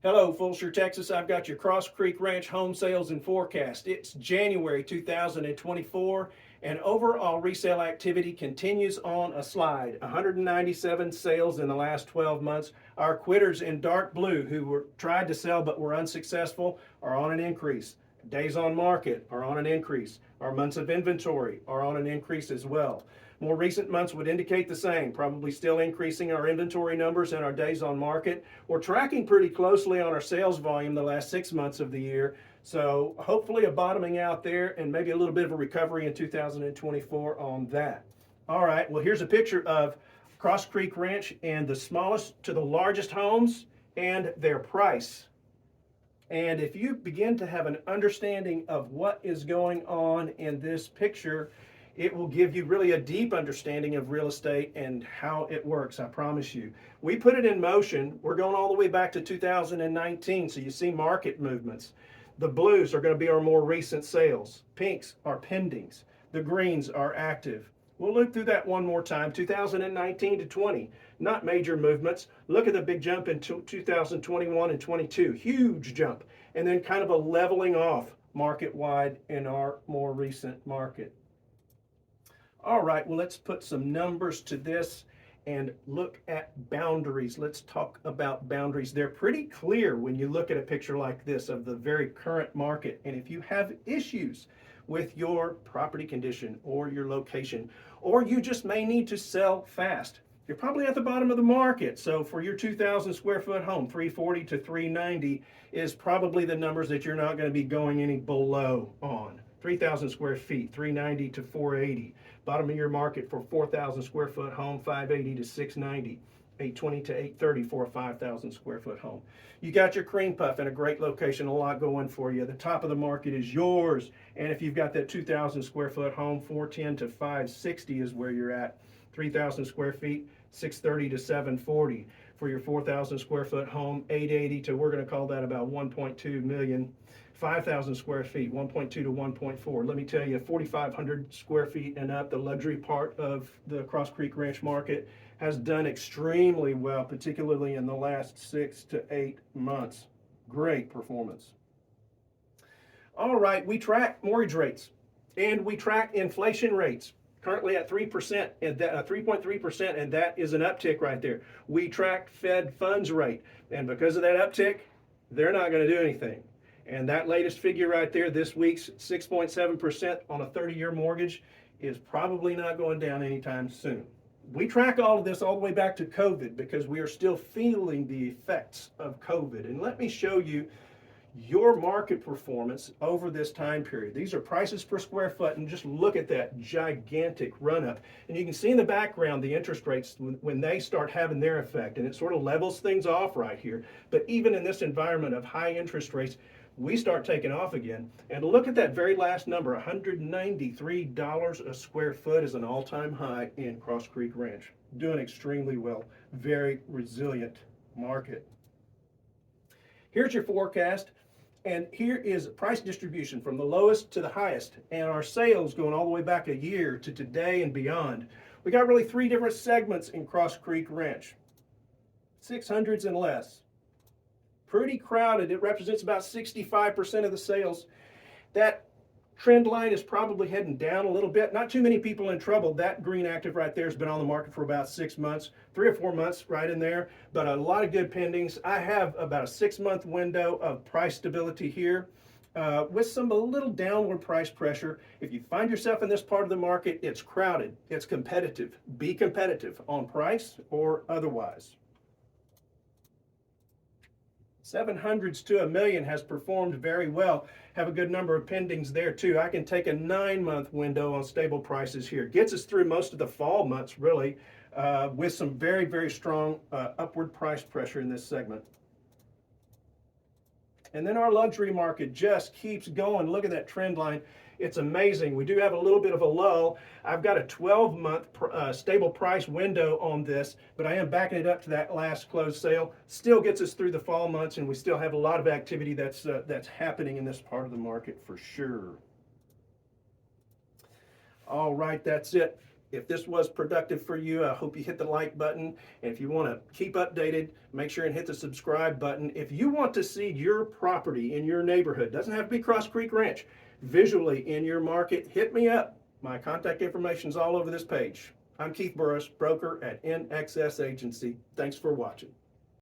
Hello, Fulshear, Texas. I've got your Cross Creek Ranch home sales and forecast. It's January 2024, and overall resale activity continues on a slide. 197 sales in the last 12 months. Our quitters in dark blue, who tried to sell but were unsuccessful, are on an increase. Days on market are on an increase. Our months of inventory are on an increase as well. More recent months would indicate the same, probably still increasing our inventory numbers and our days on market. We're tracking pretty closely on our sales volume the last 6 months of the year, so hopefully a bottoming out there and maybe a little bit of a recovery in 2024 on that. All right, well, here's a picture of Cross Creek Ranch and the smallest to the largest homes and their price. And if you begin to have an understanding of what is going on in this picture, it will give you really a deep understanding of real estate and how it works, I promise you. We put it in motion. We're going all the way back to 2019, so you see market movements. The blues are going to be our more recent sales. Pinks are pendings. The greens are active. We'll look through that one more time. 2019 to 20, not major movements. Look at the big jump in 2021 and 22, huge jump. And then kind of a leveling off market-wide in our more recent market. All right, well, let's put some numbers to this and look at boundaries. Let's talk about boundaries. They're pretty clear when you look at a picture like this of the very current market. And if you have issues with your property condition or your location, or you just may need to sell fast, you're probably at the bottom of the market. So for your 2,000 square foot home, 340 to 390 is probably the numbers that you're not going to be going any below on. 3,000 square feet, 390 to 480. Bottom of your market for 4,000 square foot home, 580 to 690. 820 to 830 for a 5,000 square foot home. You got your cream puff in a great location, a lot going for you. The top of the market is yours. And if you've got that 2,000 square foot home, 410 to 560 is where you're at. 3,000 square feet, 630 to 740. For your 4,000 square foot home, 880 to, we're going to call that about 1.2 million. 5,000 square feet, 1.2 to 1.4. Let me tell you, 4,500 square feet and up, the luxury part of the Cross Creek Ranch market has done extremely well, particularly in the last 6 to 8 months. Great performance. All right, we track mortgage rates and we track inflation rates. Currently at 3% and 3.3%, and that is an uptick right there. We track Fed funds rate, and because of that uptick, they're not going to do anything. And that latest figure right there, this week's 6.7% on a 30-year mortgage, is probably not going down anytime soon. We track all of this all the way back to COVID because we are still feeling the effects of COVID. And let me show you your market performance over this time period. These are prices per square foot, and just look at that gigantic run up. And you can see in the background the interest rates when they start having their effect, and it sort of levels things off right here. But even in this environment of high interest rates, we start taking off again. And look at that very last number, $193 a square foot is an all-time high in Cross Creek Ranch. Doing extremely well. Very resilient market. Here's your forecast. And here is price distribution from the lowest to the highest, and our sales going all the way back a year to today and beyond. We got really 3 different segments in Cross Creek Ranch. 600s and less. Pretty crowded. It represents about 65% of the sales. That trend line is probably heading down a little bit. Not too many people in trouble. That green active right there has been on the market for about 6 months, 3 or 4 months right in there, but a lot of good pendings. I have about a 6-month window of price stability here with some a little downward price pressure. If you find yourself in this part of the market, it's crowded, it's competitive. Be competitive on price or otherwise. 700s to a million has performed very well. Have a good number of pendings there too. I can take a 9-month window on stable prices here. Gets us through most of the fall months really, with some very, very strong upward price pressure in this segment. And then our luxury market just keeps going. Look at that trend line. It's amazing. We do have a little bit of a lull. I've got a 12-month stable price window on this, but I am backing it up to that last closed sale. Still gets us through the fall months, and we still have a lot of activity that's happening in this part of the market for sure. All right, that's it. If this was productive for you, I hope you hit the like button. And if you want to keep updated, make sure and hit the subscribe button. If you want to see your property in your neighborhood, doesn't have to be Cross Creek Ranch, visually in your market, hit me up. My contact information is all over this page. I'm Keith Burris, broker at NXS Agency. Thanks for watching.